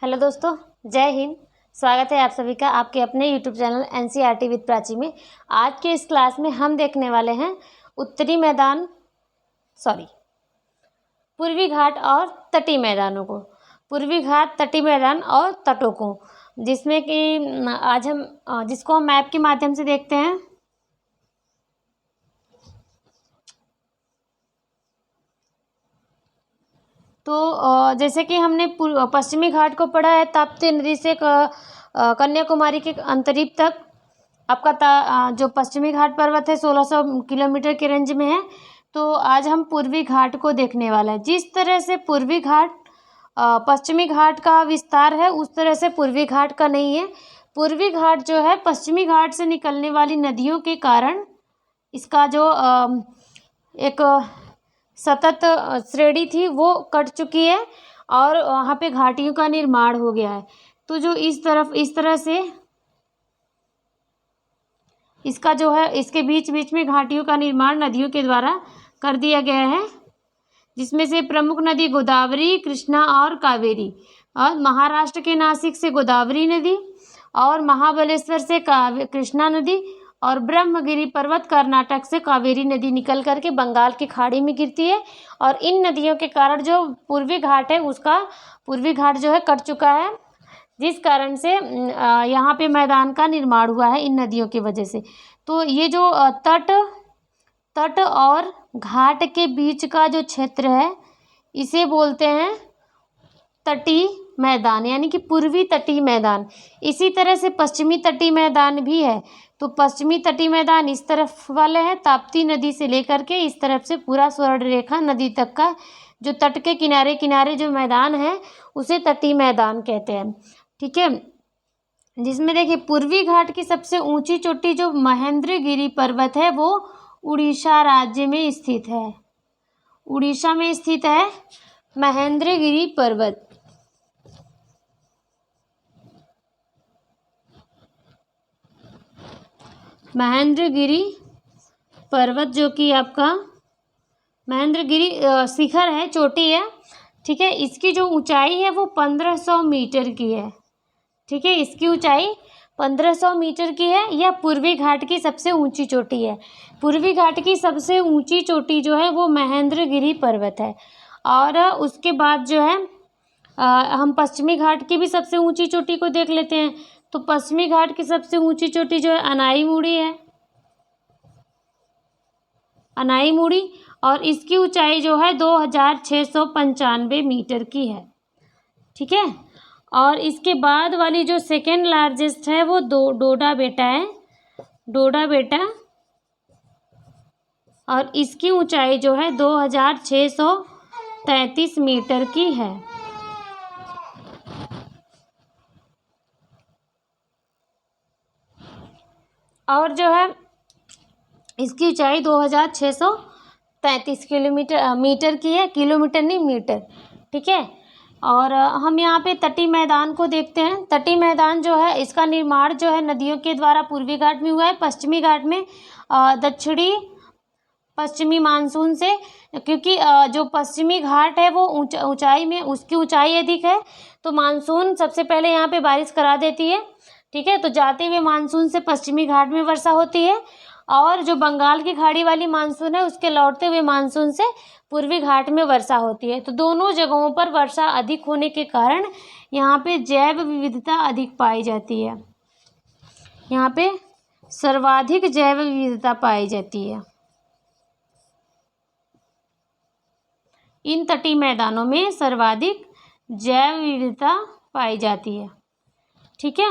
Hello दोस्तों, जय हिंद। स्वागत है आप सभी का आपके अपने YouTube channel NCERT with Prachi में। आज के इस क्लास में हम देखने वाले हैं पूर्वी घाट और तटीय मैदानों को, पूर्वी घाट, तटीय मैदान और तटों को, जिसमें कि आज हम जिसको हम मैप के माध्यम से देखते हैं। तो जैसे कि हमने पश्चिमी घाट को पढ़ा है, ताप्ती नदी से कन्याकुमारी के अंतरिप तक आपका जो पश्चिमी घाट पर्वत है 1600 किलोमीटर के रेंज में है। तो आज हम पूर्वी घाट को देखने वाला है। जिस तरह से पूर्वी घाट पश्चिमी घाट का विस्तार है, उस तरह से पूर्वी घाट का नहीं है। पूर्वी घाट जो है पश्चिमी घाट से निकलने वाली नदियों के कारण इसका जो एक सतत श्रेणी थी वो कट चुकी है और वहाँ पे घाटियों का निर्माण हो गया है। तो जो इस तरह से इसका जो है इसके बीच बीच में घाटियों का निर्माण नदियों के द्वारा कर दिया गया है, जिसमें से प्रमुख नदी गोदावरी, कृष्णा और कावेरी। और महाराष्ट्र के नासिक से गोदावरी नदी और महाबलेश्वर से कृष्णा नदी और ब्रह्मगिरी पर्वत कर्नाटक से कावेरी नदी निकल करके बंगाल की खाड़ी में गिरती है। और इन नदियों के कारण जो पूर्वी घाट है उसका पूर्वी घाट जो है कट चुका है, जिस कारण से यहाँ पे मैदान का निर्माण हुआ है इन नदियों की वजह से। तो ये जो तट और घाट के बीच का जो क्षेत्र है इसे बोलते हैं तटीय मैदान, यानी कि पूर्वी तटीय मैदान। इसी तरह से पश्चिमी तटीय मैदान भी है। तो पश्चिमी तटीय मैदान इस तरफ वाले हैं, ताप्ती नदी से लेकर के इस तरफ से पूरा स्वर्ण रेखा नदी तक का जो तट के किनारे किनारे जो मैदान है उसे तटीय मैदान कहते हैं। ठीक है, जिसमें देखिए पूर्वी घाट की सबसे ऊंची चोटी जो महेंद्रगिरी पर्वत है वो उड़ीसा राज्य में स्थित है। उड़ीसा में स्थित है महेंद्रगिरी पर्वत। महेंद्रगिरी पर्वत जो कि आपका महेंद्रगिरी शिखर है, चोटी है। ठीक है, इसकी जो ऊंचाई है वो 1500 मीटर की है। ठीक है, इसकी ऊंचाई 1500 मीटर की है। यह पूर्वी घाट की सबसे ऊंची चोटी है। पूर्वी घाट की सबसे ऊंची चोटी जो है वो महेंद्रगिरी पर्वत है। और उसके बाद जो है हम पश्चिमी घाट की भी सबसे ऊंची चोटी को देख लेते हैं। तो पश्चिमी घाट की सबसे ऊंची चोटी जो है अनाईमुड़ी है, अनाईमुड़ी, और इसकी ऊंचाई जो है 2695 मीटर की है। ठीक है, और इसके बाद वाली जो सेकेंड लार्जेस्ट है वो डोडा बेटा है, डोडा बेटा, और इसकी ऊंचाई जो है 2633 मीटर की है। और जो है इसकी ऊंचाई 2633 मीटर की है, किलोमीटर नहीं मीटर। ठीक है, और हम यहाँ पे तटीय मैदान को देखते हैं। तटीय मैदान जो है इसका निर्माण जो है नदियों के द्वारा पूर्वी घाट में हुआ है, पश्चिमी घाट में दक्षिणी पश्चिमी मानसून से, क्योंकि जो पश्चिमी घाट है वो ऊंचाई में उसकी ऊंचाई अधिक है, तो मानसून सबसे पहले यहाँ पे बारिश करा देती है। ठीक है, तो जाते हुए मानसून से पश्चिमी घाट में वर्षा होती है, और जो बंगाल की खाड़ी वाली मानसून है उसके लौटते हुए मानसून से पूर्वी घाट में वर्षा होती है। तो दोनों जगहों पर वर्षा अधिक होने के कारण यहाँ पे जैव विविधता अधिक पाई जाती है। यहाँ पे सर्वाधिक जैव विविधता पाई जाती है इन तटीय मैदानों में, सर्वाधिक जैव विविधता पाई जाती है। ठीक है,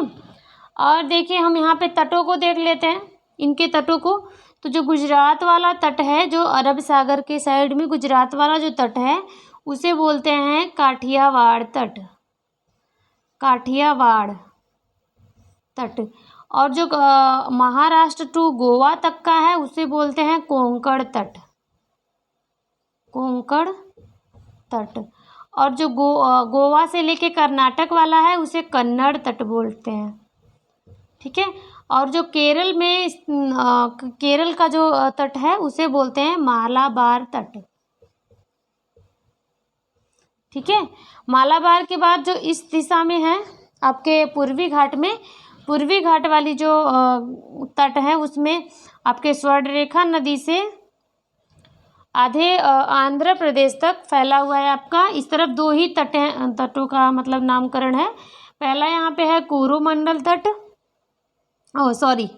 और देखिए हम यहाँ पे तटों को देख लेते हैं, इनके तटों को। तो जो गुजरात वाला तट है, जो अरब सागर के साइड में गुजरात वाला जो तट है उसे बोलते हैं काठियावाड़ तट, काठियावाड़ तट। और जो महाराष्ट्र टू गोवा तक का है उसे बोलते हैं कोंकण तट, कोंकण तट। और जो गोवा से लेके कर्नाटक वाला है उसे कन्नड़ तट बोलते हैं। ठीक है, और जो केरल में केरल का जो तट है उसे बोलते हैं मालाबार तट। ठीक है। मालाबार के बाद जो इस दिशा में है आपके पूर्वी घाट में, पूर्वी घाट वाली जो तट है उसमें आपके स्वर्णरेखा नदी से आधे आंध्र प्रदेश तक फैला हुआ है आपका। इस तरफ दो ही तटों का मतलब नामकरण है। पहला यहाँ पे है कोरोमंडल तट, सॉरी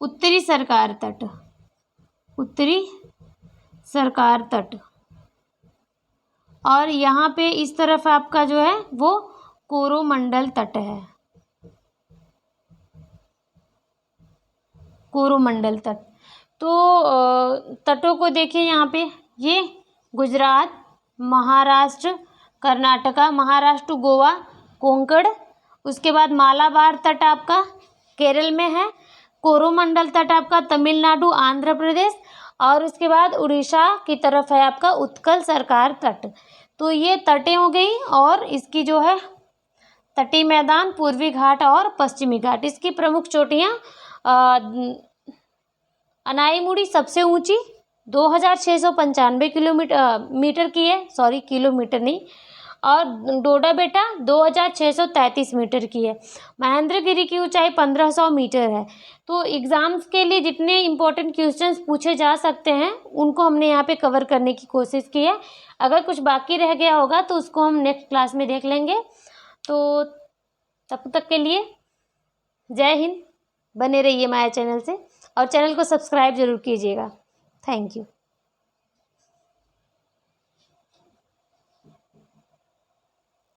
उत्तरी सरकार तट, उत्तरी सरकार तट। और यहाँ पे इस तरफ आपका जो है वो कोरोमंडल तट है, कोरोमंडल तट। तो तटों को देखिए यहाँ पे, ये गुजरात, महाराष्ट्र, कर्नाटका, महाराष्ट्र गोवा, कोंकण, उसके बाद मालाबार तट आपका केरल में है, कोरोमंडल तट आपका तमिलनाडु आंध्र प्रदेश, और उसके बाद उड़ीसा की तरफ है आपका उत्कल सरकार तट। तो ये तटें हो गई, और इसकी जो है तटीय मैदान पूर्वी घाट और पश्चिमी घाट। इसकी प्रमुख चोटियाँ अनाईमुड़ी सबसे ऊंची 2695 मीटर की है, सॉरी किलोमीटर नहीं, और डोडा बेटा 2633 मीटर की है। महेंद्रगिरी की ऊंचाई 1500 मीटर है। तो एग्ज़ाम्स के लिए जितने इम्पोर्टेंट क्वेश्चंस पूछे जा सकते हैं उनको हमने यहाँ पे कवर करने की कोशिश की है। अगर कुछ बाकी रह गया होगा तो उसको हम नेक्स्ट क्लास में देख लेंगे। तो तब तक के लिए जय हिंद, बने रहिए माया चैनल से, और चैनल को सब्सक्राइब जरूर कीजिएगा। Thank you.